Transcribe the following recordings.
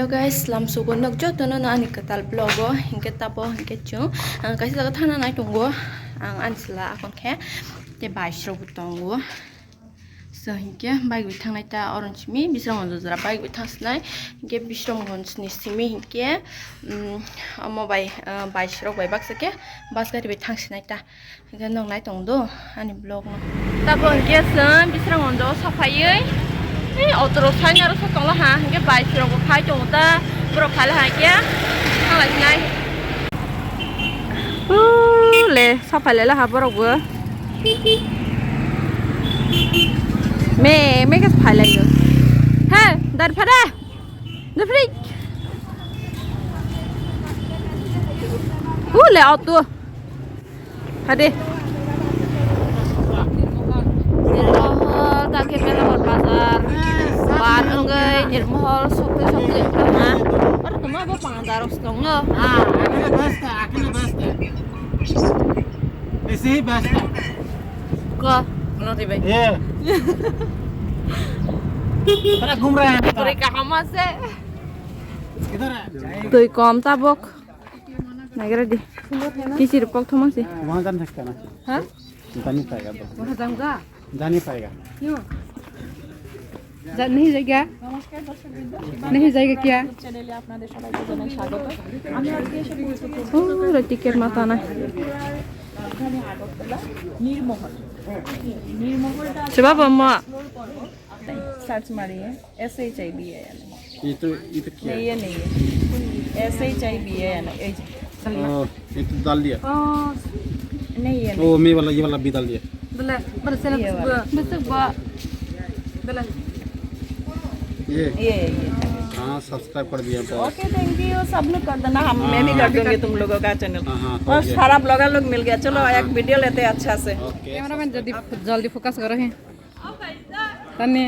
Hello guys, lam sugo nagjo tono na ani katal vlogo hingke tapo hingke chung kasi laga thana nai tongo ang ansla akon khe te baisro butongo so hingke bike bithang nai ta orange mi bisram onjora bike bithang snai hingke bisram gonsni simi hingke amo bai baisro bai baksake basgari bithang snai ta hingke nong nai tongdo ani vlog no tapo hingke san bisram onjo safai auto saya harus sekolah ha, hingga baik sih aku kai cuma berapa lah ya, kalau ini, le, siapa le lah apa aku, me kas pala yo, heh, daripada, le auto, hade. Tak kepala pasar, bar enggak, Neer Mahal, soba ha. Orang kemana apa pengantar setengah? Akhirnya basta. Isi basta. Kok, menurut ibu? Iya. Para gumrah. Mereka kamu sih? Kita Tuh kom tabok. Nagira di. Kisi rupok tuh masih? वहाँ जान सकता ना? Hah? जा नहीं पाएगा तो। Wah jangga? जा नहीं पाएगा। क्यों? नहीं जाएगा? नहीं जाएगा क्या? চ্যানেলে আপনাদের সবাইকে জানাই স্বাগত। আমি আজকে এসে পৌঁছেছি Oh, টিকেট মাথা না। এখানে আগরতলা নীরমহল। নীরমহলটা Coba bawa. सर्च मारिए SHIB है यानी ये तो क्या? नहीं ये नहीं है SHIB है यानी ये तो डाल दिया। नहीं ये ओ ये वाला भी डाल दिया। Bela, bersih gua. Bela. ये हाँ सब्सक्राइब कर दिया तो। ओके थैंक यू सब लोग कर देना हम मैं भी कर दूंगी तुम लोगों का चैनल हाँ, और सारा ब्लॉगर लोग मिल गया चलो एक वीडियो लेते हैं अच्छा से कैमरामैन जल्दी फोकस करो हैं तन्ने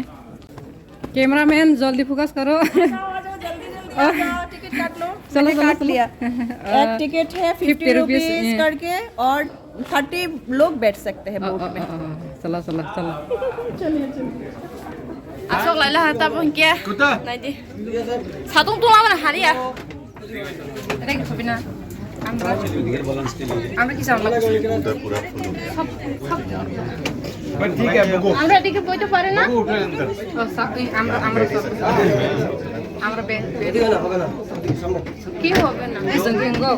कैमरामैन जल्दी फोकस करो टिकट काट लो चलो काट लिया एक टिकट है 50 रुपीस करके और 30 लोग बैठ सकते हैं बोट में चलो चलिए Asok lah lah tapi kia. कुत्ता। Nanti. Satu tuh lama hari ya. Ada yang sepina. Amra kisah orang. ठीक है बुको। Amra dikit boy tuh pare na? बुको उठे अंदर। Oh satu Amra. Amra be. Ki hobe na? Sangking go.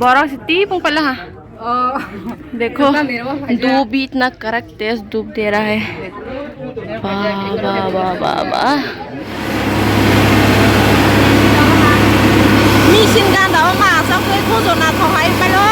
Borong siti pung pala ha. देखो धूप भी इतना कड़क तेज धूप दे रहा है वाह मिशन का दाव मा सब कोई खुद होना था भाई पलो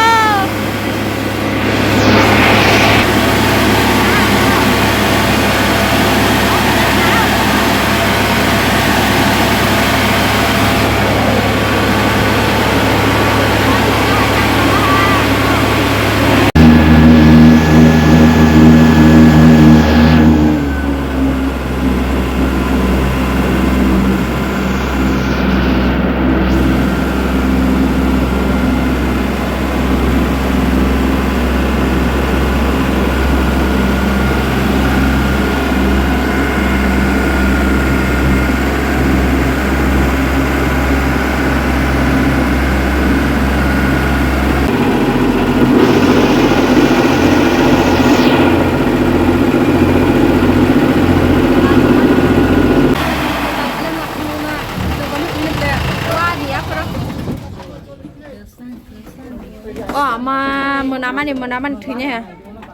menaman thunya ha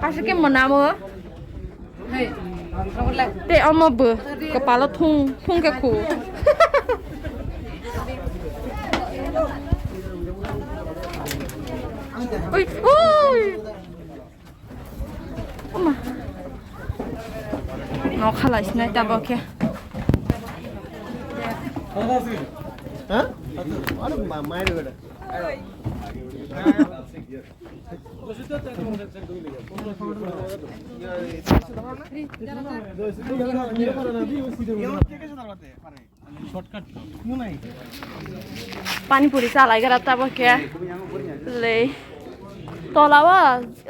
pasti ke menamo te omo be kepala thung ke khu oi oma no khala isna ta ba ke हाँ? अरे मार बेटा। पानी पूरी चालाय gara ta ba ke le tolawa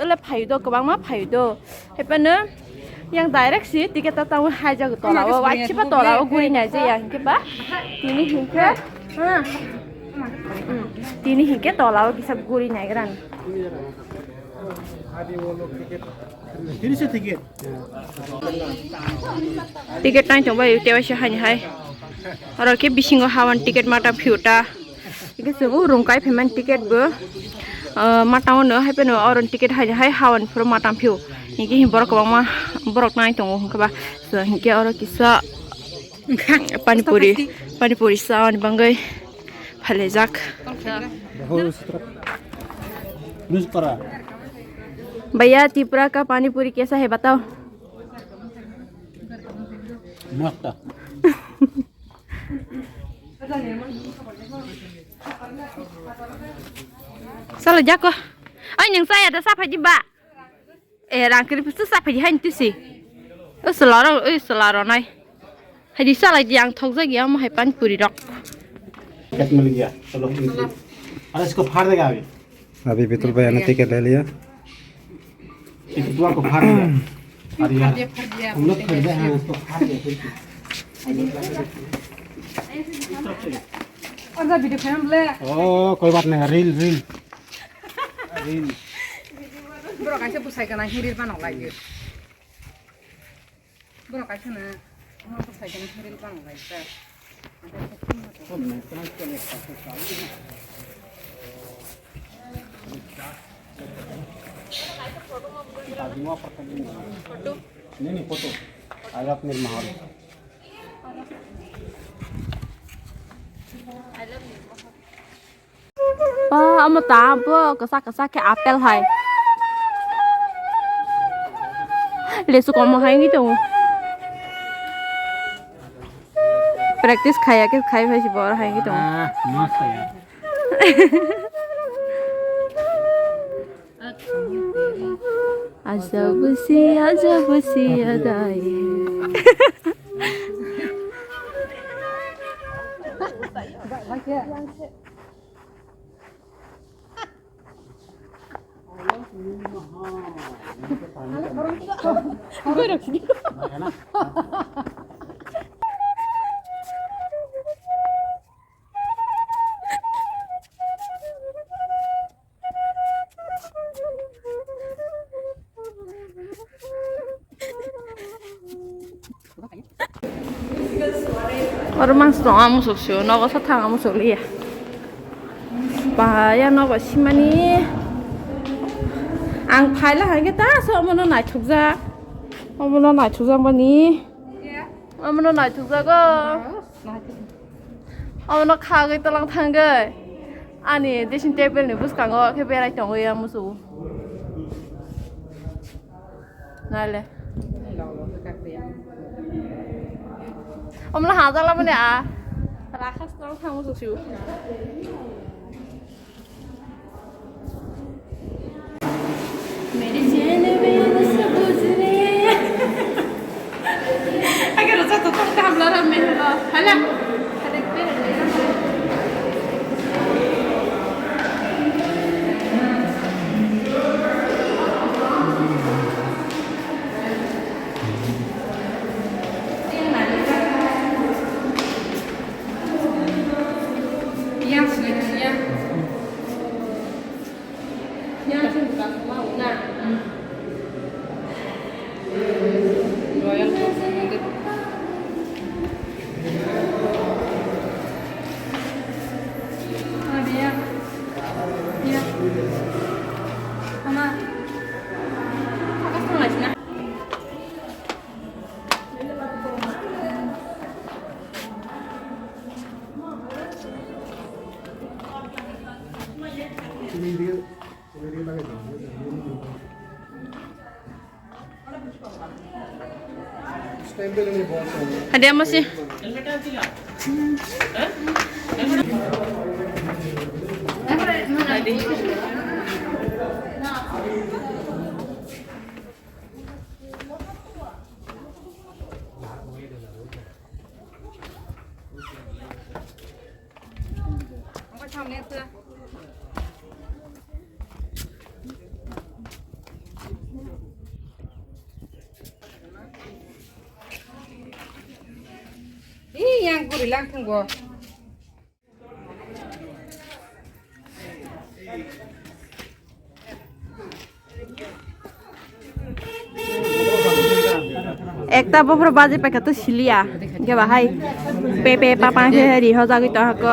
ele phaido kabang ma phaido hepane yang direct sih tiket tahu aja gitu lah wajib apa toh lah guring aja yang ke ba ini hingga ini hingga toh lah bisa guring aja kan Ini sih tiket. tiket naik coba yuk tewas hanya hai orang ke bisingo hawan tiket mata piuta ini semua rungkai payment tiket bu mata ono hai peno orang tiket hanya hai hawan pro mata piu ini borok kebama borok naik tunggu keba sehingga orang kisa panipuri sawan banggai palezak भैया त्रिपुरा का पानी पूरी कैसा है बताओ मस्त salah jago yang saya ada siapa jiba rangkir itu siapa jihan itu sih selarong nai hadi salah yang thok lagi yang mau pani पूरी रख टिकट मिल गया चलो अरे इसको फाड़ देगा अभी बितुल भैया ने टिकट ले लिया एक द्वार को फाड़ दिया अरे यार हम लोग खरीदे हैं उसको फाड़ दिया और जा वीडियो फिल्म ले ओ कोई बात नहीं रील bro कैसे पुसाई करना रील बनाओ लाइए bro कैसे ना हम पुसाई करना रील बनाओ लाइए फोटो नहीं फोटो आई लव नीर महल ama tapo kasa ke apel hai le su komo hai gitu practice khaya ke khai bhai si bor hai gitu मस्त है यार अजब सी अदाएं gue rok sini orang mas dong amu sosial, naga satang amu soli ya. Bahaya naga simani. Ang khai lah hanya ta, so amu no naik tukza, amu no naik tukza bani, amu no naik tukza go, amu no kagak telang tangga, ani desin table ni bus kanggo ke berai tonggo ya musuh. Nale. Om lah hazal lah mana ah? Rakas orang kamu susu. मेरी चैन में सबूज ने अगर उसे तो काम ला रहा मैं हला हले पे Ada masih. bilang tunggu. একটা বফর বাজে পেকা তো সিলিয়া কে ভাই পেপে পাপা হে রি হজা গই তো হক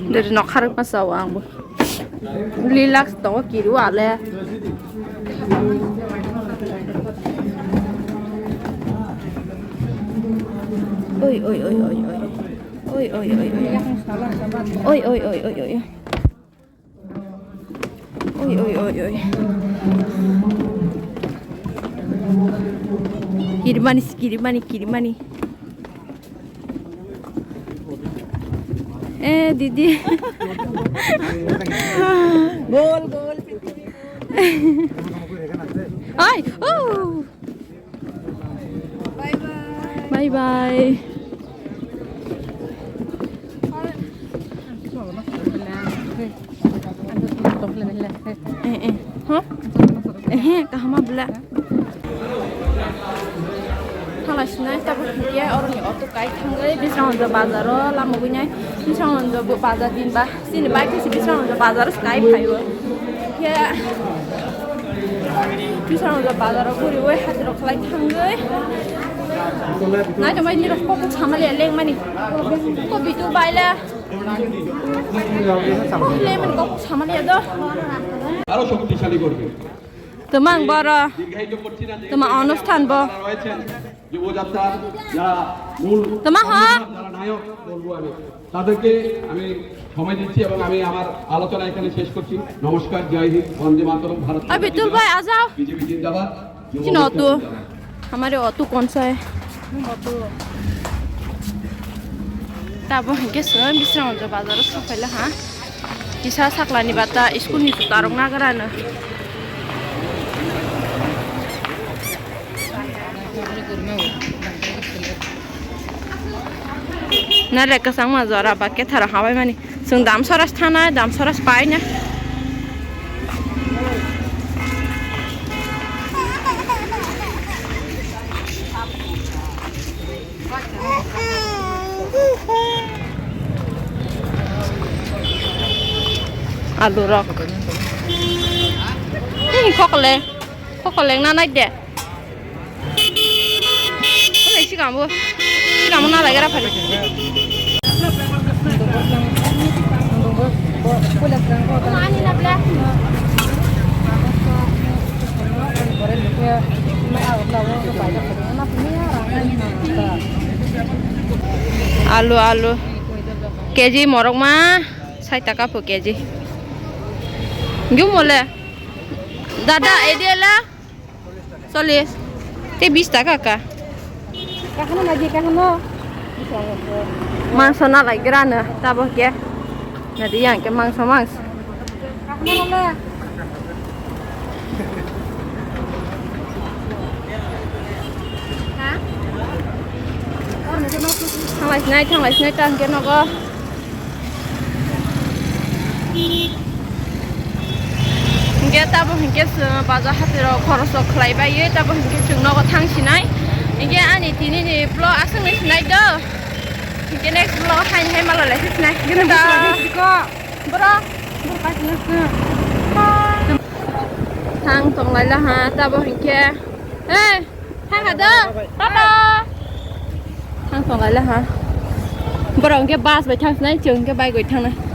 Dari nak harap pasau angbu, relax tau kiri wale. Oi oi oi oi oi, oi oi oi oi, oi oi oi oi oi, oi oi oi oi. Kiri mani kiri mani kiri mani. Didi. गोल गोल Ay, oh. Bye bye Bye bye. Hah? Kahama bela. Halasnya tapi dia orang yang otak kait hangai bisa untuk bazar lama punya bisa untuk bazar din bah sini baik sih bisa untuk bazar skype kayu ya bisa untuk bazar kuri weh hati rok lagi hangai nah cuma ini rok kok sama lihat leng mani kok bitu baila kok lemon kok sama lihat dah আরো শক্তিশালী করবে তেমন বড় দীর্ঘায়িত করছি না তেমন অনুষ্ঠান ব রয়েছেন যুবযাত্রার যারা মূল তেমন হ্যাঁ যারা নায়ক বলবো আমি তাদেরকে আমি সময় দিচ্ছি এবং আমি আমার আলোচনা এখানে শেষ করছি নমস্কার জয় হিন্দ বন্দে মাতরম ভারত अब बितुल भाई आ जाओ বিজেপি জিন্দাবাদ किन ऑटो हमारे ऑटो कौन सा है तब के सर बिस्रा हुन्छ बाजार सबैले हा किसा साक्लानी बाता स्कुल नि सुतारङ नागरान नरे कसang ma zara ba ke thara habai mani sung Damsora thana Damsora pai na alu rock kokole na nai de ole si kamu na lagi ra phali mani na bla alu keji morok ma 60 টাকা per keji gimole dada edela 40 te 20 টাকা ka kahana lagi kahana mangso na lagi rana tabo ke nadi yang ke mangso kahana le thang lai snai tan ke no go Hingga tabo hingga baza hati ro khorosok khlai bai ye tabo hingga chungno go thang sinai hingga ani tini ni blog asang ni sinai do hingga next blog hai malo lai sinai gina da bro thang tong lai la ha tabo hingga thang ada tata thang tong lai la ha bro hingga bus bai thang sinai chung ke bai goi thang na